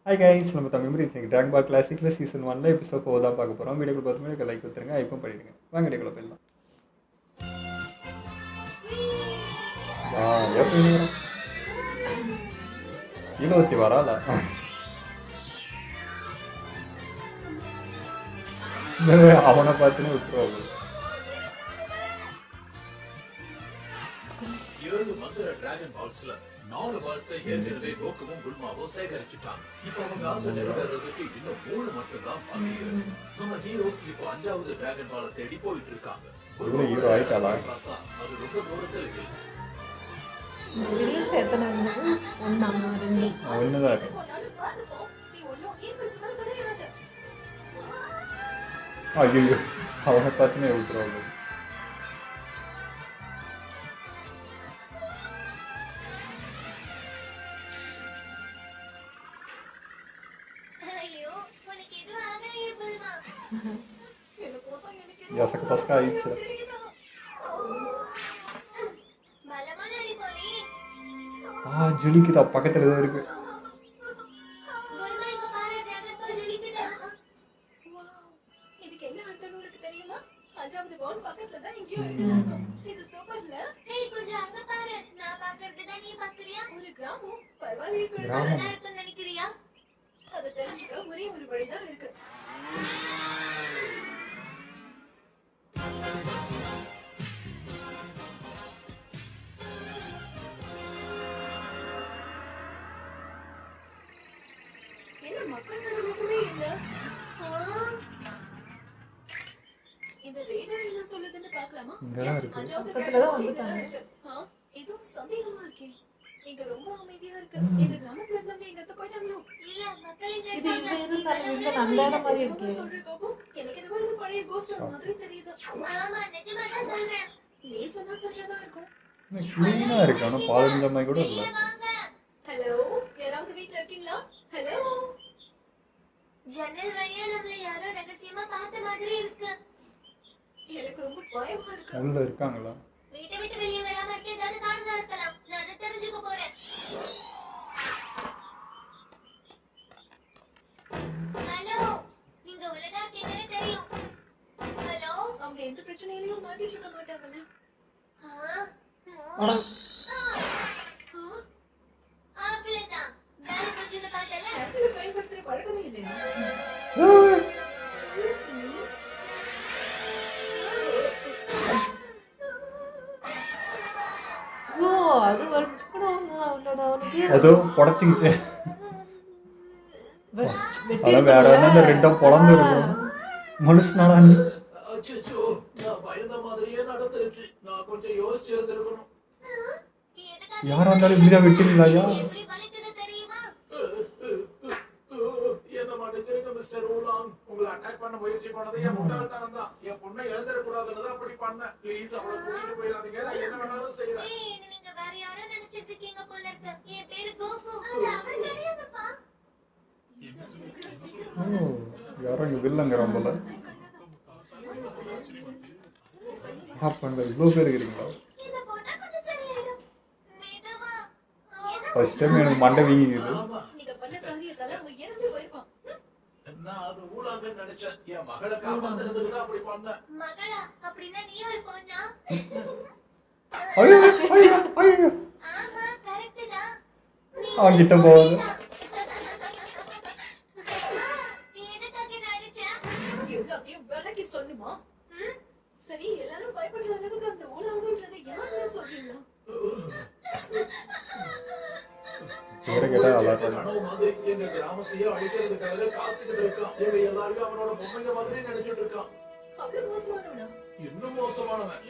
Hi guys, நம்ம தமிழ் மீறி track பால் கிளாசிக்கில் season 1 episode 4 தான் பார்க்க போகிறோம். வீடியோக்கு பார்த்து லைக் கொடுத்துருங்க, ஐப்பும் பண்ணிடுங்க. வாங்க வீடியோக்குள்ள போயிடலாம். எப்படி இருபத்தி வரால அவனை பார்த்துன்னு விட்டுருவாங்க. 7 மந்திர டிராகன் பால்ஸ்ல 4 பால்ஸை ஏற்கனவே கோகுவும் குல்மாவும் சேகரிச்சுட்டாங்க. இப்போ அவங்க ஆசை நிறைவேறதுக்கு இன்னும் 3 மட்டும் தான் பாக்கி இருக்கு. நம்ம ஹீரோஸ் இப்போ 5வது டிராகன் பாலை தேடி போயிட்டு இருக்காங்க. ஹீரோ ஆயிட்டாளா? அது ரொம்ப தூரத்துல இருக்கு. எத்தனை ஒண்ணுதான் இருக்கு. ஐயோ, அவனை பார்த்துமே விட்டுருவாங்க. எசக்கு பசக்கா ஆயிடுச்சு. ஜொலிக்குதா, பக்கத்துல ஏதோ இருக்கு. ஜன்னல் வழியா நம்மள யாரோ ரகசியமா பார்த்த மாதிரி இருக்கு. எனக்கு ரொம்ப பயமா இருக்கு. உள்ள இருக்காங்களா? வீட்டை விட்டு வெளியே வராம இருக்க ஏதாவது காரணம் இருக்கலாம். நான் அதை தெரிஞ்சுக்க போறேன். ஹலோ, நீங்க உள்ளதா இருக்கீங்கன்னு தெரியும். ஹலோ, அவங்க எந்த பிரச்சனையிலயும் மாட்டிட்டு இருக்க மாட்டாங்கல்ல? ஆப்பிளதான் வேலை முடிஞ்சது பார்த்தல. ஆப்பிள பயன்படுத்துற பழக்கமே இல்லையா? அதோ பொடச்சிக்கிச்சு. அதான் வேற என்ன ரெண்டும் பொழந்து இருக்கும். மனுஷனாடா நீ? அச்சச்சோ, நான் பயந்த மாதிரியே நடந்துருச்சு. நான் கொஞ்சம் யோசிச்சு இருந்திருக்கணும். யாரா இருந்தாலும் இப்படிதான் விட்டுருங்களாயா? என்ன மன்னிச்சிருங்க மிஸ்டர் ஊலாங். உங்களை அட்டாக் பண்ண முயற்சி பண்ணது என் முட்டாள்தனம் தான். என் பொண்ணை எழுந்திரக்கூடாதுன்னு தான் அப்படி பண்ணேன். ப்ளீஸ் அவளை கூட்டிட்டு போயிடாதீங்க. நான் என்ன வேணாலும் செய்யறேன். நீங்க வேற யாரோ நினைச்சிட்டு இருக்கீங்க போல இருக்கு. என் பேரு கோகு. அவர் கிடையாதுப்பா. யாரோ இங்க வில்லங்கிறான் போல. இவ்வளோ பேர் இருக்கிறீங்களா? ஃபர்ஸ்ட் டைம் எனக்கு மண்டை வீங்குது. நான் அது ஊலாங்கன்னு நினைச்சேன். என் மகளை காப்பாத்துறதுக்கு தான் அப்படி பண்ணேன். மகளா? அப்படின்னா நீ ஒரு பொண்ணா? ஐயோ ஐயோ ஐயோ. ஆமா, கரெக்ட் தான். அவன் கிட்ட போவாங்க. நீ எதுக்காக நடிச்ச? எல்லாத்தையும் விலக்கி சொல்லுமா? சரி, எல்லாரும் பயப்படுற அளவுக்கு அந்த ஊலாங்கன்றதை யாருன்னு சொல்றீங்களா? கனவு மாதிரி எங்க கிராமத்தையே அழிக்கிறதுக்காக காத்துக்கிட்டு இருக்கான். எங்க எல்லாரையும் அவனோட பொம்மைங்க மாதிரி நினைச்சிட்டு இருக்கான். அவ்வளவு மோசமானவனா? இன்னும் மோசமானவன்.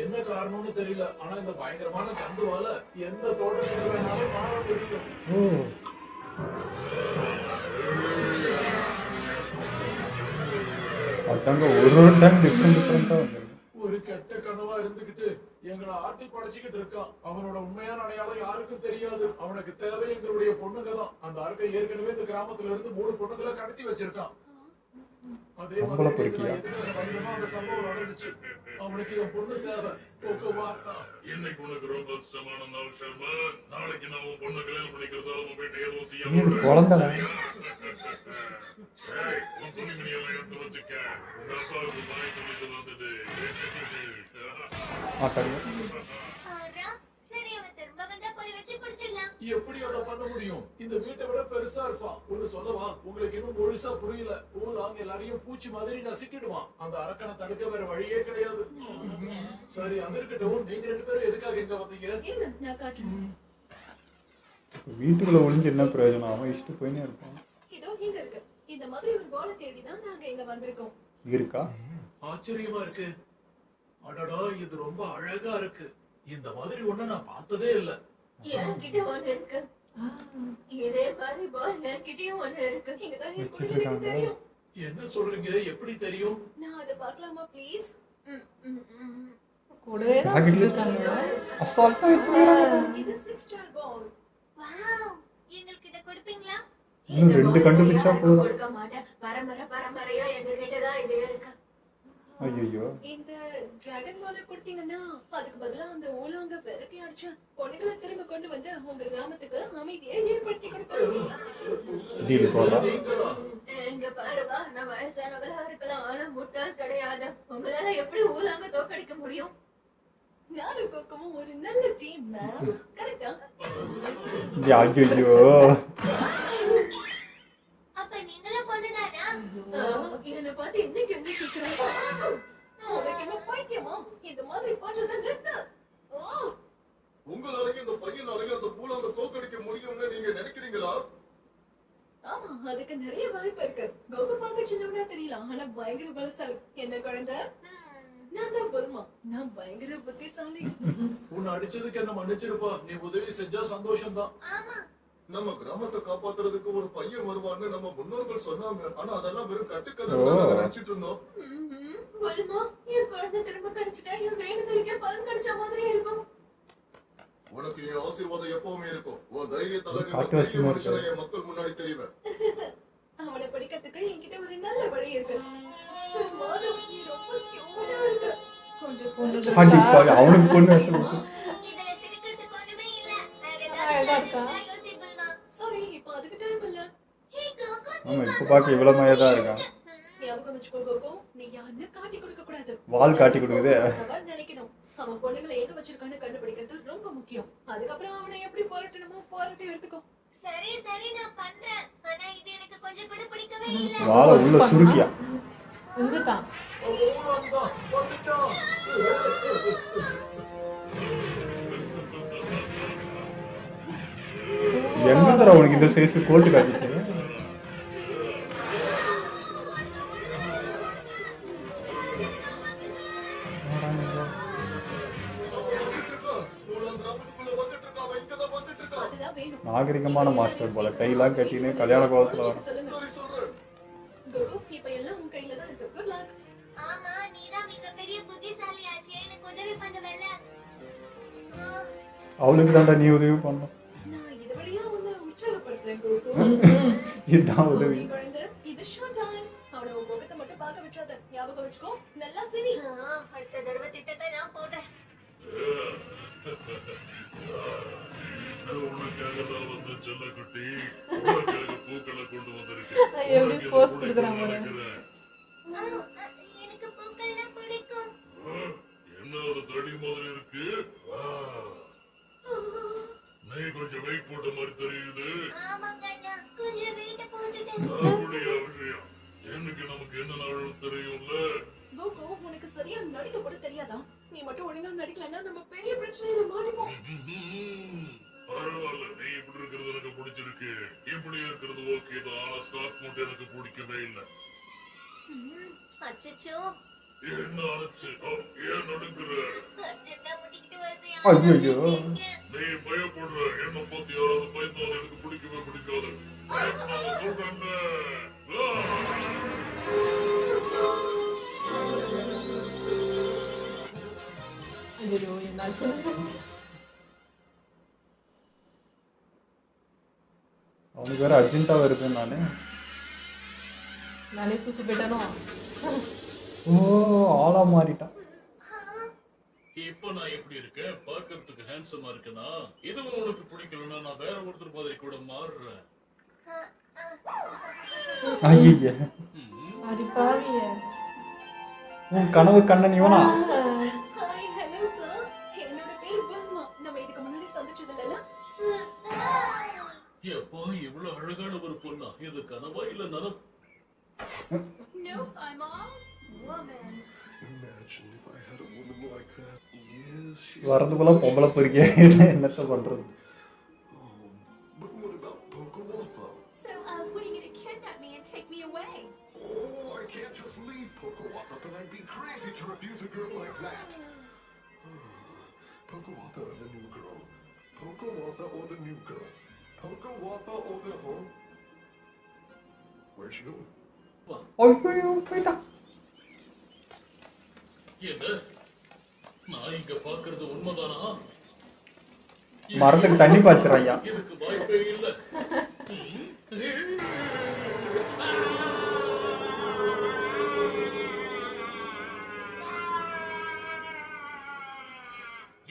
என்ன காரணம்னு தெரியல. ஆனா இந்த பயங்கரமான தந்துவால எந்த தோட்டத்துக்கு வேணாலும் மாற முடியும். ஒரு டைம் டிஃபரெண்டா வந்து ஒரு கெட்ட கனவா இருந்துகிட்டு எங்களை ஆட்டி படைச்சுக்கிட்டு இருக்கான். அவனோட உண்மையான அடையாளம் யாருக்கும் தெரியாது. அவனுக்கு தேவை எங்களுடைய பொண்ணுங்க தான். அந்த ஆர்கை ஏற்கனவே இந்த கிராமத்துல இருந்து 3 பொண்ணுங்களை கடத்தி வச்சிருக்கான். அதே மாதிரி அந்த சம்பவம் நடந்துச்சு. அவனுக்கு என் பொண்ணு தேவை. கோகோ வாக்கா. இன்னைக்கு உனக்கு ரொம்ப கஷ்டமான நாள் ஷர்மா. நாளைக்கு நான் உன் பொண்ணை கல்யாணம் பண்ணிக்கிறதா உன் வீட்டை எதுவும் செய்ய இது குழந்தைடா. உன் துணிமணி எல்லாம் எடுத்து வச்சுக்க. உங்க அப்பாவுக்கு பாய் சொல்லிட்டு வந்தது. மாட்டாங்க. ஆறா, சரி அவன் திரும்ப வந்தா பொறி வச்சு குடிச்சிடலாம். எப்படி அதை பண்ண முடியும்? இந்த வீட்டை விட பெருசா இருப்பான். ஒண்ணு சொல்லவா, உங்களுக்கு இன்னும் முழுசா புரியல. ஊலாங்க எல்லாரையும் பூச்சி மாதிரி நசுக்கிடுவான். அந்த அரக்கனை தடுக்க வேற வழியே கிடையாது. சரி, அது இருக்கட்டும். நீங்க 2 பேரும் எதுக்காக இங்க வந்தீங்க? இருங்க, நான் காட்டுறேன். வீட்டுக்குள்ள ஒளிஞ்சு என்ன பிரயோஜனம்? அவன் இஷ்டம் போயினே இருப்பான். இதோ இங்க இருக்கு. இந்த மாதிரி ஒரு பாலை தேடி தான் நாங்க இங்க வந்திருக்கோம். இருக்கா? ஆச்சரியமா இருக்கு. அடடா, இது ரொம்ப அழகா இருக்கு. இந்த மாதிரி ஒண்ணு நான் பார்த்ததே இல்ல. என்கிட்ட ஒண்ணு இருக்கு. இதே மாதிரி பால் என்கிட்டயும் ஒண்ணு இருக்கு. இங்க தான் வச்சிட்டு இருக்கு. இருக்காங்க. தெரியும். என்ன சொல்றீங்க? எப்படி தெரியும்? நான் அதை பார்க்கலாமா ப்ளீஸ்? கூடவே தான் பாக்கெட்ல வச்சிருக்காங்க. அசால்ட்டா வச்சிருக்காங்க. இது 6 ஸ்டார் பால். வாவ், எங்களுக்கு இத கொடுப்பீங்களா? இன்னும் 2 கண்டுபிடிச்சா போதும். கொடுக்க மாட்டேன். பரம்பரையா எங்ககிட்ட தான் இது இருக்கு. ஐயோ. இந்த டிராகன் பாலை கொடுத்தீங்கன்னா அதுக்கு பதிலா அந்த ஓலாங்க விரட்டி அடிச்சு பொண்ணுகளை திரும்ப கொண்டு வந்து உங்க கிராமத்துக்கு அமைதியை ஏற்படுத்தி கொடுப்பேன். டீல் போடுறா. நீங்களா? எங்க பாருவா, நான் வயசானவளா இருக்கலாம், ஆனா முட்டாள் கிடையாது. உங்களால எப்படி ஊலாங்க தோக்கடிக்க முடியும்? நானும் கோக்கமும் ஒரு நல்ல டீம் மேம். கரெக்டா? ஐயோ. அப்ப நீங்களும் பொண்ணுதானா? என்ன பார்த்து என்ன கேள்வி கேக்குறாங்க? உனக்கு என்ன பைத்தியமா? இந்த மாதிரி பண்றதை நிறுத்து. ஓ, உங்களாலேயும் இந்த பையனாலேயும் அந்த பூலாங்க தோக்கடிக்க முடியும்னு நீங்க நினைக்கிறீங்களா? ஆமா, அதுக்கு நிறைய வாய்ப்பு இருக்கு. கோகு பார்க்க சின்னவனா தெரியலாம், ஆனா பயங்கர பலசாலி. என்ன குழந்தை? நான் தான் பல்மா. நான் பயங்கர புத்திசாலி. உன்னை அடிச்சதுக்கு என்ன மன்னிச்சிருப்பா. நீ உதவி செஞ்சா சந்தோஷம்தான். ஆமா, நம்ம கிராமத்தை காப்பாத்துறதுக்கு ஒரு பையன் வருவான்னு நம்ம முன்னோர்கள் சொன்னாங்க. ஆனா அதெல்லாம் வெறும் கட்டுக்கதை ஓ. நாங்க நினைச்சிட்டு இருந்தோம். பல்மா, என் குழந்தை திரும்ப கிடைச்சிட்டா என் வேண்டுதலுக்கே பலன் கிடைச்ச மாதிரி இருக்கும். உனக்கு என் ஆசீர்வாதம் எப்பவுமே இருக்கும். உன் தைரியத்தால நீ ஒரு காட்டு பெரிய வாசிமா மனுஷனை இருக்கு. என் மக்கள் முன்னாடி தெரிவேன். அவனை படிக்கிறதுக்கு என்கிட்ட ஒரு நல்ல வழி இருக்கு. மாதவ், நீ ரொம்ப கியூட்டா இருக்க. கொஞ்சம் சிரிச்சு கண்டிப்பா அவனுக்கு பொண்ணு வேஷம் கொடுத்து. இதுல சிரிக்கிறதுக்கு ஒண்ணுமே இல்ல. வேற அழகா இருக்கா? யோசிப்பல்மா. சாரி, இப்போ அதுக்கு டைம் இல்ல. ஹே கோகோ, ஆமா இப்ப பார்க்க இவ்வளவு மையதான் இருக்கான். ஞாபகம் வச்சுக்கோ கோகோ, நீ யாருன்னு காட்டி கொடுக்க கூடாது. வால் காட்டி கொடுக்குது. அவன் நினைக்கணும். அவன் பொண்ணுங்களை எங்க வச்சிருக்கான்னு கண்டுபிடிக்கிறது ரொம்ப முக்கியம். அதுக்கப்புறம் அவனை எப்படி போராட்டணுமோ போராட்டி எடுத்துக்கோ. சரி சரி, நான் பண்றேன். ஆனா இது எனக்கு கொஞ்சம் கூட பிடிக்கவே இல்ல. வாழை உள்ள சுருக்கியா. வந்துட்டான். ஓலாங்கதான் வந்துட்டான். எங்க தர உனக்கு இந்த சைஸ் கோட்டு காட்டிச்சு? பூலாங்க கிராமத்துக்குள்ள வந்துட்டு இருக்கா. அவன் இங்கதான் வந்துட்டு இருக்கா. அதுதான் வேணும். நாகரிகமான மாஸ்டர் போல கையெல்லாம் கட்டின்னு கல்யாண கோலத்துல வரும். சொல்லுங்க. சரி சொல்றேன். கோகோ, இப்ப எல்லாம் உன் கையில தான் இருக்கு. Good luck. ஆமா, நீதான் மிகப்பெரிய புத்திசாலியாச்சு. எனக்கு உதவி பண்ணுவல்ல. அவளுக்கு தாண்டா நீ உதவி பண்ணும். நான் இது வழியா உன்னை உற்சாகப்படுத்துறேன் கோகோ. இதுதான் உதவி. நீ குழந்தை, இது ஷார்ட் டைம். அவனை உன் முகத்தை மட்டும் பார்க்க விட்டுறாத. ஞாபகம் வச்சுக்கோ. நல்லா சரி. அடுத்த தடவை திட்டத்தை நான் போடுறேன். உனக்காக தான் வந்த செல்லக்குட்டி. உனக்காக பூக்களை கொண்டு வந்திருக்கேன். எப்படி போஸ் கொடுக்குறான் பாரு. எனக்கு பூக்கள்லாம் பிடிக்கும். என்ன ஒரு தடி மாதிரி இருக்கு. நீ கொஞ்சம் வெயிட் போட்ட மாதிரி தெரியுது. ஆமாங்க அண்ணா, கொஞ்சம் வெயிட் போட்டுட்டேன். அப்படியா விஷயம்? என்னைக்கு நமக்கு என்ன நாள் தெரியும்ல. கோகோ, உனக்கு சரியா நடிக்க கூட தெரியாதா? நீ மட்டும் ஒழுங்கா நடிக்கலன்னா நம்ம பெரிய பிரச்சனையில மாட்டிப்போம். பரவாயில்ல, நீ இப்படி இருக்கிறது எனக்கு பிடிச்சிருக்கு. இப்படி இருக்கிறது ஓகே தான். ஆனா ஸ்கார்ஃப் மட்டும் எனக்கு பிடிக்கவே இல்லை. அச்சச்சோ, என்ன ஆச்சு? ஏன் நடுங்குற? அர்ஜென்ட்டா முட்டிக்கிட்டு வருது. ஐயோ. நீ பயப்படுற. என்ன பார்த்து யாராவது பயந்தாலும் எனக்கு பிடிக்கவே பிடிக்காது. பயப்படாத சொல்றேன்ல. ஐயோ என்னாச்சு? அவனுக்கு வேற அர்ஜென்ட்டா வருது நானு. நானே தூச்சு போயிட்டானோ? ஓ ஆளா மாறிட்டான். இப்ப நான் எப்படி இருக்கேன்? பார்க்கிறதுக்கு ஹேண்ட்ஸமா இருக்கேனா? இதுவும் உனக்கு பிடிக்கலன்னா நான் வேற ஒருத்தர் மாதிரி கூட மாறுறேன். ஐய அடி பாவிய. உன் கனவு கண்ணன் இவனா? ஹாய் ஹலோ சார், என்னோட பேர் பல்மா. நம்ம இதுக்கு முன்னாடி சந்திச்சது இல்லல? எப்பா இவ்வளவு அழகான ஒரு பொண்ணா? இது கனவா இல்ல நனவு? No, I'm a woman. Imagine if I had a woman like that. Yes, she's வரதுக்குள்ள பொம்பளை பொறுக்கிய என்னத்த பண்றது? But what about Pocawatha? So, when are you gonna kidnap me and take me away? Oh, I can't just leave Pocawatha, but I'd be crazy to refuse a girl like that. Pocawatha or the new girl? Pocawatha or the new girl? Pocawatha or the home? Where'd she go? ஐயோ போயிட்டா. என்ன? நான் இங்க பாக்குறது உண்மைதானா? மரத்துக்கு தண்ணி பாய்ச்சற ஐயா. இதுக்கு வாய்ப்பே இல்ல.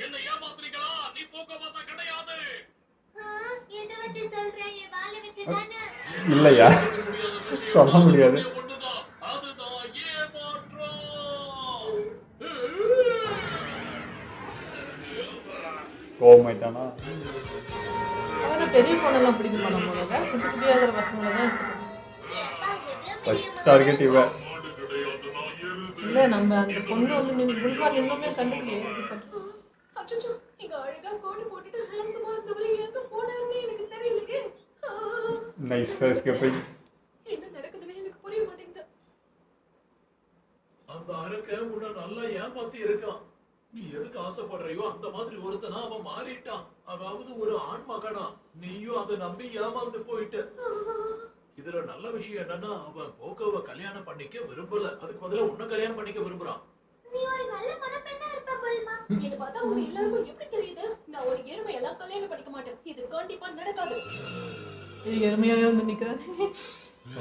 என்ன ஏமாத்துறீங்களா? நீ போக்கவாதா கிடையாது. எதை வச்சு சொல்றேன்? என் வாளை வச்சு தானே? இல்லையா சொல்ல முடியாது. ஒண்ணுதான். அதுதான் ஏமாற்றம். கோவமாயிட்டானா? அவனை பெரிய பொண்ணெல்லாம் பிடிக்க மாட்டான் போல. குட்டி குட்டியாகிற பசங்களை தான். ஃபர்ஸ்ட் டார்கெட் இவ. மாடு கிடையாது, நான் எருது. இல்லை நம்ம அந்த பொண்ணு வந்து நீங்கள் புல்பால் இன்னுமே கண்டுக்கலையே. அச்சச்சோ, இங்க அழகா கோட் போட்டுட்டு ஹேண்ட்ஸமா இருந்தவரு எங்க போனாருன்னு எனக்கு தெரியலையே. நைஸ் எஸ்கேப்பிங்ஸ். என்ன நடக்குதுன்னு எனக்கு புரிய மாட்டேங்குது. அந்த அரக்க உன்னை நல்லா ஏமாத்தி இருக்கான். நீ எதுக்கு ஆசைப்படுறியோ அந்த மாதிரி ஒருத்தனா அவன் மாறிட்டான். அதாவது ஒரு ஆண் மகனா. நீயும் அதை நம்பி ஏமாந்து போயிட்ட. இதுல நல்ல விஷயம் என்னன்னா அவன் போக்கோவை கல்யாணம் பண்ணிக்க விரும்பல. அதுக்கு பதிலா உன்னை கல்யாணம் பண்ணிக்க விரும்புறான். நீ ஒரு நல்ல மனப்பெண்ணா இருப்ப பல்மா. இத பார்த்தா உங்க எல்லாருக்கும் எப்படி தெரியுது? நான் ஒரு எருமை எல்லாம் கல்யாணம் பண்ணிக்க மாட்டேன். இது கண்டிப்பா நடக்காது. எருமையாவே வந்து நிற்கிறேன்.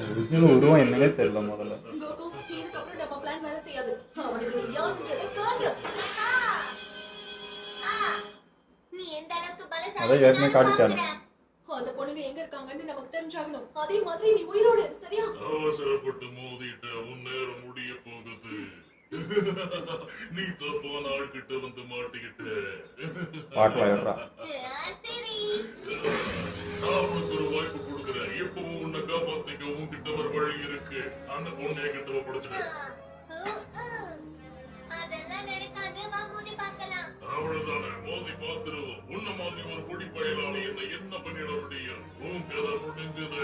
ஒரிஜினல் உருவம் என்னன்னே தெரியல முதல்ல. கோகு, இதுக்கப்புறம் நம்ம பிளான் வேலை செய்யாது. அவனுக்கு யாருன்றதை காட்டு. நீ எந்த அளவுக்கு அதான் ஏற்கனவே காட்டிட்டானு. அந்த பொண்ணுங்க எங்க இருக்காங்கன்னு நமக்கு தெரிஞ்சாகணும். அதே மாதிரி நீ உயிரோட இரு, சரியா? அவசரப்பட்டு மோதிட்ட உன் நேரம் முடிய போகுது. நீ தப்பான ஆள்கிட்ட வந்து மாட்டிக்கிட்ட. பார்க்கலாம் ஏறா. சரி. நான் உனக்கு ஒரு வாய்ப்பு கொடுக்குறேன். எப்பவும் உன்னை காப்பாத்திக்க உன்கிட்ட ஒரு வழி இருக்கு. அந்த பொண்ணை கிட்ட ஒப்படைச்சிடு. அதெல்லாம் நடக்காது. வா மோதி பார்க்கலாம். அவ்வளவுதானே, மோதி பார்த்துருவோம். உன்ன மாதிரி ஒரு பொடி பயலாளி என்ன பண்ணிட முடியும்? உன் கதை முடிஞ்சது.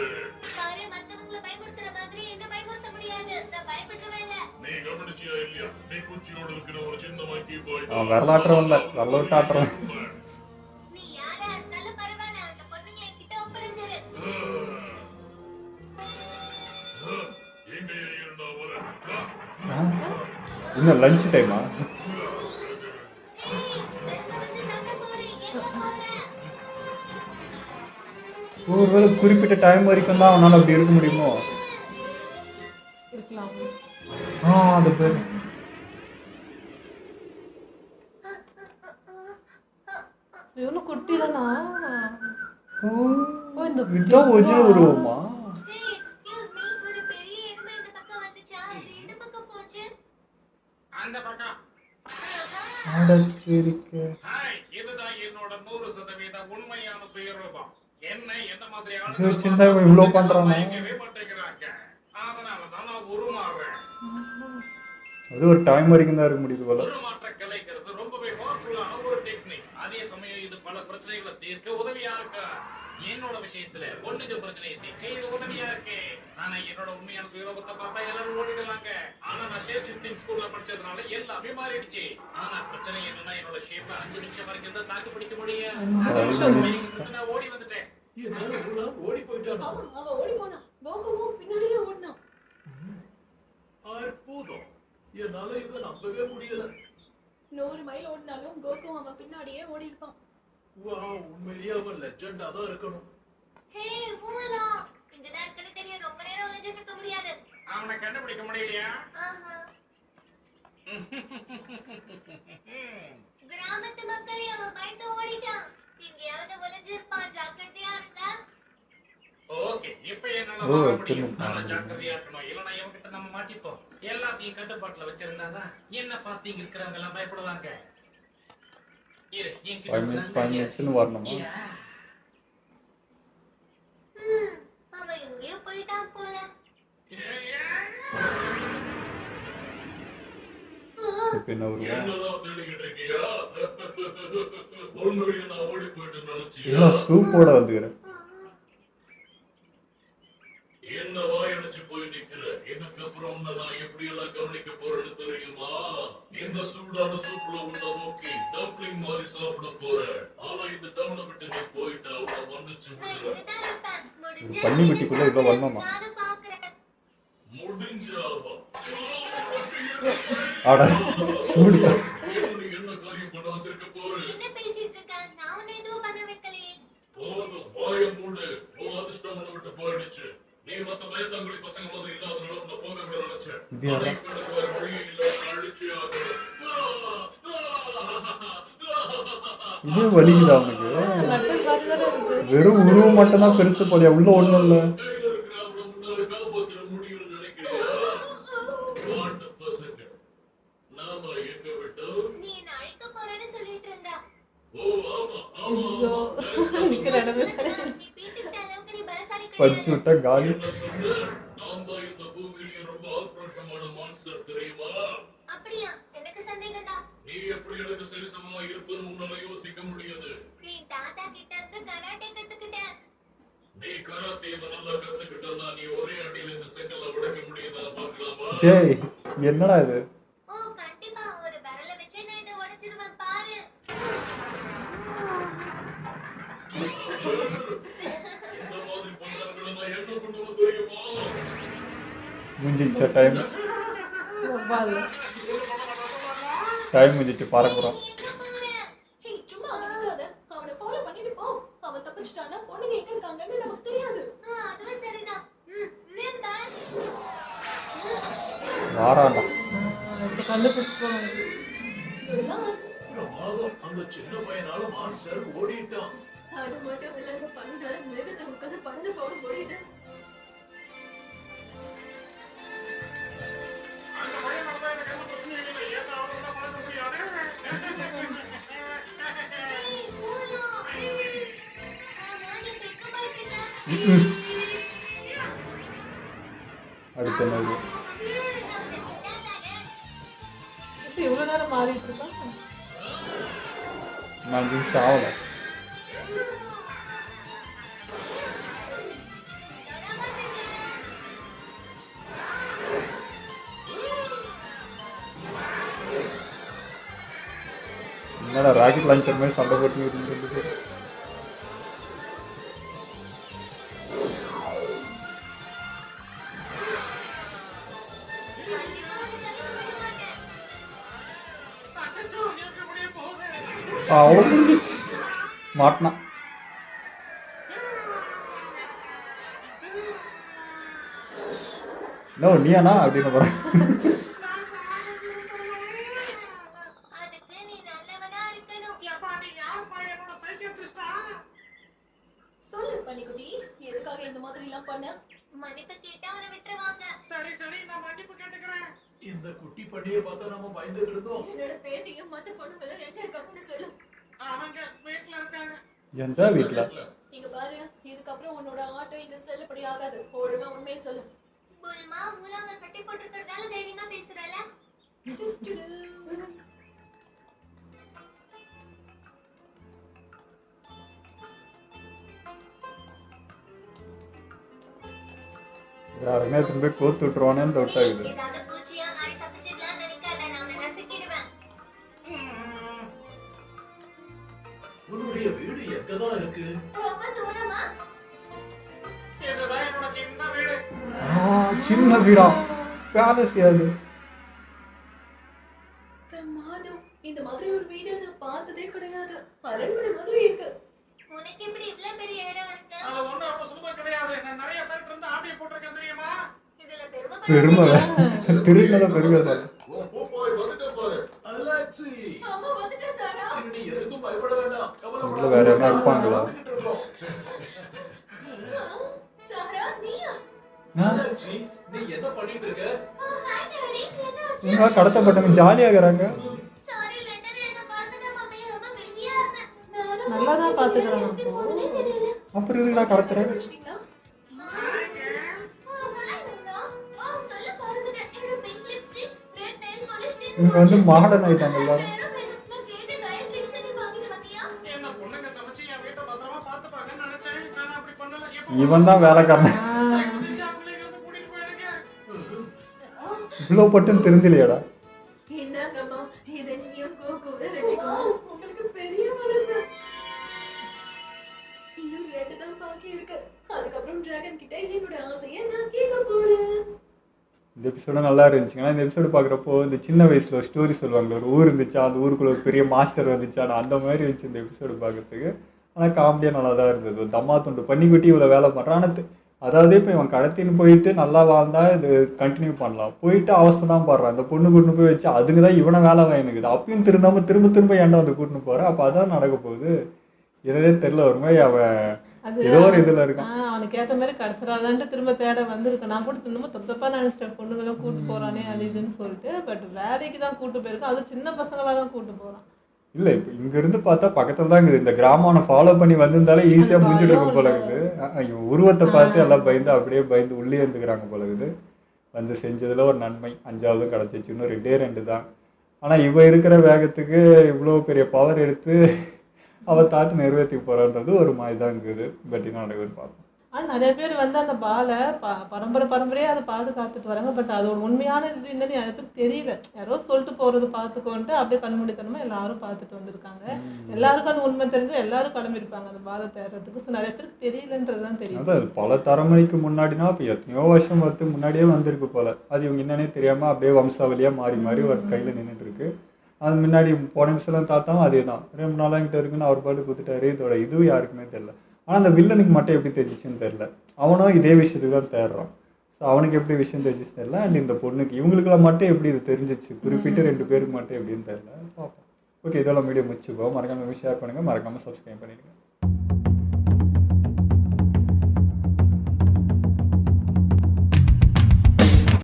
பாரு, மத்தவங்களை பயமுறுத்துற மாதிரி என்ன பயமுறுத்த முடியாது. நான் பயப்படுறவே இல்ல. நீ கவனிச்சியா இல்லையா? நீ குச்சியோட இருக்கிற ஒரு சின்ன வாக்கி பாய். அவன் வரலாற்றவன் இல்ல, வரலாற்றாற்றவன். நீ யாரா இருந்தாலும் பரவாயில்ல. அந்த பொண்ணுங்களை என்கிட்ட ஒப்படைச்சிரு. எங்க இருந்தா வர இன்னும் லஞ்ச் டைமா? ஒருவேளை குறிப்பிட்ட டைம் வரைக்கும் தான் அவனால் அப்படி இருக்க முடியுமோ? இருக்கலாம். அது பேர் இவனும் குட்டி தானா? இந்த இதுதான் ஒரிஜினல் உருவமா? ஒரு பெரிய எருமை இந்த பக்கம் வந்துச்சா? அது எந்த பக்கம் போச்சு? அந்த பக்கம். அடச்சிருக்க. ஹாய், இதுதான் என்னோட 100% உண்மையான சுயரூபம். என்ன மாதிரி இது சின்ன இவ்வளோ பண்றானே. மாட்டேங்கிறாங்க. அதனாலதான் நான் உருமாறுறேன். அது ஒரு டைம் வரைக்கும் தான் இருக்க முடியுது போல. உருமாற்ற கலைங்கிறது ரொம்பவே பவர்ஃபுல்லான ஒரு டெக்னிக். அதே சமயம் இது பல பிரச்சனைகளை தீர்க்க உதவியா இருக்கு. என்னோட விஷயத்துல பொண்ணுக்கு பிரச்சனையை தீர்க்க இது உதவியா இருக்கு. ஆனா என்னோட உண்மையான சுயரூபத்தை பார்த்தா எல்லாரும் ஓடிடுவாங்க. ஆனா நான் ஷேப் ஷிஃப்டிங் ஸ்கூல்ல படிச்சதுனால எல்லாமே மாறிடுச்சு. ஆனா பிரச்சனை என்னன்னா என்னோட ஷேப்பை 5 நிமிஷம் வரைக்கும் தான் தாக்கு பிடிக்க முடியும். நான் ஓடி வந்துட்டேன். என்ன ஓடி போயிட்டானா? அவ ஓடி போனா. கோகுவும் பின்னாடியே ஓடினான். அற்புதம். என்னால இதை நம்பவே முடியல. 100 மைல் ஓடினாலும் கோகு அவன் பின்னாடியே ஓடி இருப்பான். வாவ், உண்மையிலேயே அவன் லெஜெண்டா தான் இருக்கணும். ஹே மூலா, இந்த நேரத்துல தெரிய ரொம்ப நேரம் ஒளிஞ்சிட்டு இருக்க முடியாது. அவனை கண்டுபிடிக்க முடியலையா? இப்ப என்னால ஓ, வாழ முடியும். திரும்ப ஆனா பாருங்க. ஜாக்கிரதையா இருக்கணும். இல்லைன்னா இவன்கிட்ட நம்ம மாட்டிப்போம். எல்லாத்தையும் கட்டுப்பாட்டுல வச்சிருந்தாதான் என்ன பார்த்து இங்க இருக்கிறவங்க எல்லாம் பயப்படுவாங்க. இரு, என்கிட்ட 5 ஒரு minutes நல்ல 5 idea minutesன்னு வரணுமா? Yeah. அவன் எங்கேயோ போயிட்டான் போல. இப்போ என்ன வருவா? என்னதான் தேடிக்கிட்டு இருக்கியா? உண்மையிலேயே நான் ஓடி போயிட்டு நினைச்சியா? எல்லாம் சூப்போட வந்துக்கிறேன். என்ன வாயடிச்சு போய் நிக்கிற? இதுக்கப்புறம் உன்னை நான் எப்படி எல்லாம் கவனிக்க போறேன்னு தெரியுமா? இந்த சூடான சூப்ல உன்னை நோக்கி டம்ப்ளிங் மாதிரி சாப்பிட போறேன். ஆனா இந்த டவுனை விட்டு நீ போயிட்டா உன்னை மன்னிச்சு நான் விடுறேன். இங்கதான் இருப்பேன். முடிஞ்சா பன்னி குட்டிக்குள்ள இவ்வளோ வண்ணமா? நானும் பாக்குறேன். முடிஞ்சாவா? ஆடா சூடு. நீ என்ன காரியம் பண்ண வச்சிருக்க போற? நீ என்ன பேசிட்டு இருக்க? நான் உன்னை எதுவும் பண்ண வைக்கலையே. போதும், வாய மூடு. உன் அதிர்ஷ்டம் உன்னை விட்டு போயிடுச்சு. நீ மத்த பயந்தாங்குழி பசங்க மாதிரி இல்லாதனால உன்னை போக விட நினைச்சேன். இது யாரா? ஆனா இப்ப எனக்கு வேற வழி இல்ல, உன்னை அழிச்சே ஆகணும். இதே வலிக்குதா அவனுக்கு? நட்டல் மாதிரி தானே இருக்கு. வெறும் உருவம் மட்டும் தான் பெருசு போலியா, உள்ள ஒண்ணும் இல்ல. கையில இருக்கிற அவனை முன்னால காப்பாத்திட முடியும்னு நினைக்கிறியா? வாண்ட பசங்க, நாம எங்க விட்டோம்? நீ என்ன அழைக்க போறேன்னு சொல்லிட்டு இருந்தா. ஓ ஆமா ஆமா ஐயோ, நிக்கிற இடமே நீ பீத்துக்கிட்ட அளவுக்கு நீ பலசாலி பச்சு கிடையாது. விட்டா காலி. என்ன சொன்ன? நான் தான் இந்த பூமியிலேயே ரொம்ப ஆக்ரோஷமான மான்ஸ்டர் தெரியுமா? அப்படியா? எனக்கு சந்தேகம்தான். நீ எப்படி எனக்கு சரிசமமா இருப்பன்னு உன்னால யோசிக்க முடியாது. நீ தாத்தா கிட்ட இருந்து கராட்டே கத்துக்கிட்டேன். நீ கராத்தேவை நல்லா கத்துக்கிட்டா நீ ஒரே அடியில இந்த செங்கல்ல உடைக்க முடியுதான்னு பார்க்கலாமா? டேய் என்னடா இது? ஓ கண்டிப்பா ஒரு விரல வச்சு நான் இதை உடைச்சிருவேன் பாரு. இந்த மாதிரி பண்றவங்களை நான் என்ன பண்ணுவேன் தெரியுமா? முடிஞ்சிச்சா டைம்? வவ்வால். டைம் முடிஞ்சிச்சு, பாருங்க போறோம். நீ எங்க போற? ஏய், சும்மா நிக்காத. அவனை follow பண்ணிட்டு போ. அவன் தப்பிச்சிட்டான்னா பொண்ணுங்க எங்க இருக்காங்கன்னு நமக்கு தெரியாது. அதுவும் சரிதான். நிம்பஸ். வாராண்டா. இப்போ கண்டுபிடிச்சிருவாங்க. இதெல்லாம் பிரமாதம். அந்த சின்ன பையனால மான்ஸ்டர் ஓடிட்டான். அது மட்டும் இல்லாம பழுதால மிருகத்தை உட்காந்து பறந்து போக முடியுது. அந்த பையன் நடந்தா எனக்கு எந்த பிரச்சனையும் இல்லை. ஏன்னா அவனை தான் பார்க்க முடியாது. ஏய் போலோ. ஆமா நீ கேட்க மாட்டேங்க. அடுத்த நாள் இப்போ இவ்வளோ நேரம் மாறிட்டு இருக்கான். 4 நிமிஷம் ஆகல. என்னடா ராக்கெட் லான்ச்சர் மாதிரி சண்டை போட்டு இருக்கு. அச்சச்சோ, எனக்கு முடிய போகுது. அவ்வளோ முடிஞ்சிச்சு. மாட்டினான். நோ நீயாண்ணா அப்படின்னு போகிறேன். அதுக்கு நீ நல்லவனா இருக்கணும். ஏப்பா, நீ யாருப்பா என்னோட சைக்கியாட்ரிஸ்டா? சொல்லு பன்னிக்குட்டி, எதுக்காக இந்த மாதிரி எல்லாம் பண்ண? மன்னிப்பு கேட்டா அவனை விட்டுருவாங்க. சரி சரி, நான் மன்னிப்பு கேட்டுக்கிறேன். இந்த குட்டி பண்ணியை பார்த்தா நம்ம பயந்துட்டு இருந்தோம். என்னோட பேத்தியும் மத்த பொண்ணுங்களும் எங்க இருக்காங்கன்னு சொல்லு. அவங்க வீட்டுல இருக்காங்க. எந்த வீட்டில்? இங்க பாரு, இதுக்கப்புறம் உன்னோட ஆட்டம் இங்க செல்லுபடி ஆகாது. ஒழுங்கா உண்மையை சொல்லு. புல்மா ஊராங்க கட்டி போட்டிருக்கிறதால தைரியமா பேசுறல. யாருமே திரும்ப கோத்து விட்டுருவானேன்னு டவுட் ஆகுது. ஏதாவது பூச்சியா மாறி தப்பிச்சிடலாம் நினைக்காத. நான் உன்னை நசுக்கிடுவேன். உன்னுடைய வீடு எங்கதான் இருக்கு? ரொம்ப தூரமா? இதுதான் என்னோட சின்ன வீடு. சின்ன வீடா? பேலஸ் அது? பிரமாதம். இந்த மாதிரி ஒரு வீடு நான் பார்த்ததே கிடையாது. அரண்மனை மாதிரி இருக்கு. உனக்கு எப்படி இவ்ளோ பெரிய இடம் இருக்கு? அது ஒண்ணும் அவ்வளவு சுலபம் கிடையாது. நான் நிறைய பேர்கிட்ட இருந்து ஆடியோ போட்டிருக்கேன் தெரியுமா? இதுல பெருமை திருநத பெருமை சார். உன் பூப்பாய் வந்துட்டேன் பாரு. அலெக்சி, அம்மா வந்துட்டா சாரா. நீ எதுக்கும் பயப்பட வேண்டாம். வீட்டுல வேற யாரா இருப்பாங்களா? கவலைப்படாம இருக்கோம். சாரா, நீ பண்ணிட்டு இருக்க? ஹாய் டாடி என்ன ஆச்சு இவங்க கடத்தப்பட்டவங்க ஜாலியாகிறாங்க. சாரி லெட்டர் எழுத மறந்துட்டேன் மம்மி ரொம்ப பிஸியா இருந்தேன் நானும் நல்லா தான் பார்த்துக்கிறேன் எப்படி அப்போ. போகுதுன்னே தெரியல அப்புறம் இதுடா கடத்துறேன். வச்சிட்டீங்களா? சொல்ல மறந்துட்டேன் என்னோட pink lipstick red nail polish இவங்க வந்து மாடர்ன் ஆயிட்டாங்க எல்லாரும். நான் கேட்ட நைட் லிப்ஸ் நீ வாங்கிட்டு வந்தியா என்ன பொண்ணுங்க சமைச்சு என் வீட்டை பத்திரமா பாத்துப்பாங்கன்னு நினைச்சேன். நான் அப்படி பண்ணல. இவன் தான் வேலைக்காரன். கூட்டிட்டு போயிடுங்க. இவ்வளோ பட்டுன்னு தெரிஞ்சலையாடா. இந்தாங்கம்மா இதை நீயும் கோகோவே வச்சுக்கோ உங்களுக்கு பெரிய மனசு. இன்னும் 2 தான் பாக்கி இருக்கு. அதுக்கப்புறம் டிராகன் கிட்ட என்னோட ஆசையை நான் கேட்க போறேன். இந்த எபிசோடு நல்லா இருந்துச்சுங்கன்னா இந்த எபிசோடு பார்க்குறப்போ இந்த சின்ன வயசில் ஒரு ஸ்டோரி சொல்லுவாங்க, ஒரு ஊர் இருந்துச்சா அந்த ஊருக்குள்ள ஒரு பெரிய மாஸ்டர் வந்துச்சான்னு அந்த மாதிரி இருந்துச்சு இந்த எபிசோடு பார்க்கறதுக்கு. ஆனால் காமெடியாக நல்லா தான் இருந்தது. ஒரு தம்மா துண்டு பண்ணிக்குட்டி இவ்வளோ வேலை பண்ணுறான். ஆனால் அதாவது இப்போ இவன் கடத்தின்னு போயிட்டு நல்லா வாழ்ந்தா இது கண்டினியூ பண்ணலாம், போயிட்டு அவஸ்தை தான் பாடுறான். அந்த பொண்ணு கூட்டின்னு போய் வச்சு அதுக்கு தான் இவனை வேலை வாங்கினுக்குது. அப்பயும் திருந்தாமல் திரும்ப திரும்ப ஏன்டா வந்து கூட்டின்னு போகிறான். அப்போ அதான் நடக்க போகுது. என்னதே தெரில, ஒரு மாதிரி அவன் அது ஏதோ ஒரு இதில் இருக்கான். அவனுக்கு ஏற்ற மாதிரி கிடச்சிடாதான்ட்டு திரும்ப தேட வந்திருக்கேன். நான் கூட திரும்ப தப்பாக நினச்சிட்டேன், பொண்ணுங்களாம் கூட்டு போகிறானே அது இதுன்னு சொல்லிட்டு. பட் வேலைக்கு தான் கூட்டு போயிருக்கேன், அதுவும் சின்ன பசங்களாக தான் கூட்டு போகிறான். இல்லை இப்போ இங்கேருந்து பார்த்தா பக்கத்தில் தான் இருக்குது. இந்த கிராமம் ஃபாலோ பண்ணி வந்திருந்தாலே ஈஸியாக முடிச்சுட்டு இருக்கும் போல இருக்குது. இவன் உருவத்தை பார்த்து எல்லாம் பயந்து அப்படியே பயந்து உள்ளே இருந்துக்கிறாங்க போல இருக்குது. வந்து செஞ்சதில் ஒரு நன்மை 5வது கிடச்சிச்சு, இன்னும் 2 தான். ஆனால் இவ இருக்கிற வேகத்துக்கு இவ்வளோ பெரிய பவர் எடுத்து அவள் தாட்டு நிறைவேற்றி போகிறான்றது ஒரு மாதிரி தான் இருக்குது. பட் என்ன நடக்குதுன்னு பார்ப்போம். ஆனால் நிறைய பேர் வந்து அந்த பாலை பரம்பரையாக அதை பாதுகாத்துட்டு வராங்க. பட் அதோட உண்மையான இது என்னன்னு நிறைய பேருக்கு தெரியல. யாரோ சொல்லிட்டு போகிறது பார்த்துக்கோன்ட்டு அப்படியே கண்மூடித்தனமாக எல்லாரும் பார்த்துட்டு வந்திருக்காங்க. எல்லாருக்கும் அது உண்மை தெரிஞ்சு எல்லாரும் கிளம்பியிருப்பாங்க அந்த பாலை தேடுறதுக்கு. ஸோ நிறைய பேருக்கு தெரியலன்றது தான் தெரியும். அதான் பல தலைமுறைக்கு முன்னாடினா இப்போ எத்தனையோ வருஷம் வந்து முன்னாடியே வந்திருக்கு போல். அது இவங்க என்னன்னே தெரியாமல் அப்படியே வம்சாவளியாக மாறி மாறி ஒரு கையில் நின்றுட்டுருக்கு. அது முன்னாடி போன நிமிஷம்லாம் தாத்தாவும் அதே தான், ரொம்ப நாளாக கிட்ட இருக்குன்னு அவர் பாட்டு கொடுத்துட்டாரு. இதோட இதுவும் யாருக்குமே தெரில. ஆனால் அந்த வில்லனுக்கு மட்டும் எப்படி தெரிஞ்சிச்சுன்னு தெரில. அவனும் இதே விஷயத்துக்கு தான் தேடுறான். ஸோ அவனுக்கு எப்படி விஷயம் தெரிஞ்சிச்சு தெரில. அண்ட் இந்த பொண்ணுக்கு இவங்களுக்குலாம் மட்டும் எப்படி இது தெரிஞ்சிச்சு, குறிப்பிட்டு 2 பேருக்கு மட்டும் எப்படின்னு தெரில. பார்ப்போம். ஓகே, இதெல்லாம் வீடியோ முடிச்சுக்கோ. மறக்காமல் ஷேர் பண்ணுங்கள், மறக்காமல் சப்ஸ்கிரைப் பண்ணிடுங்க.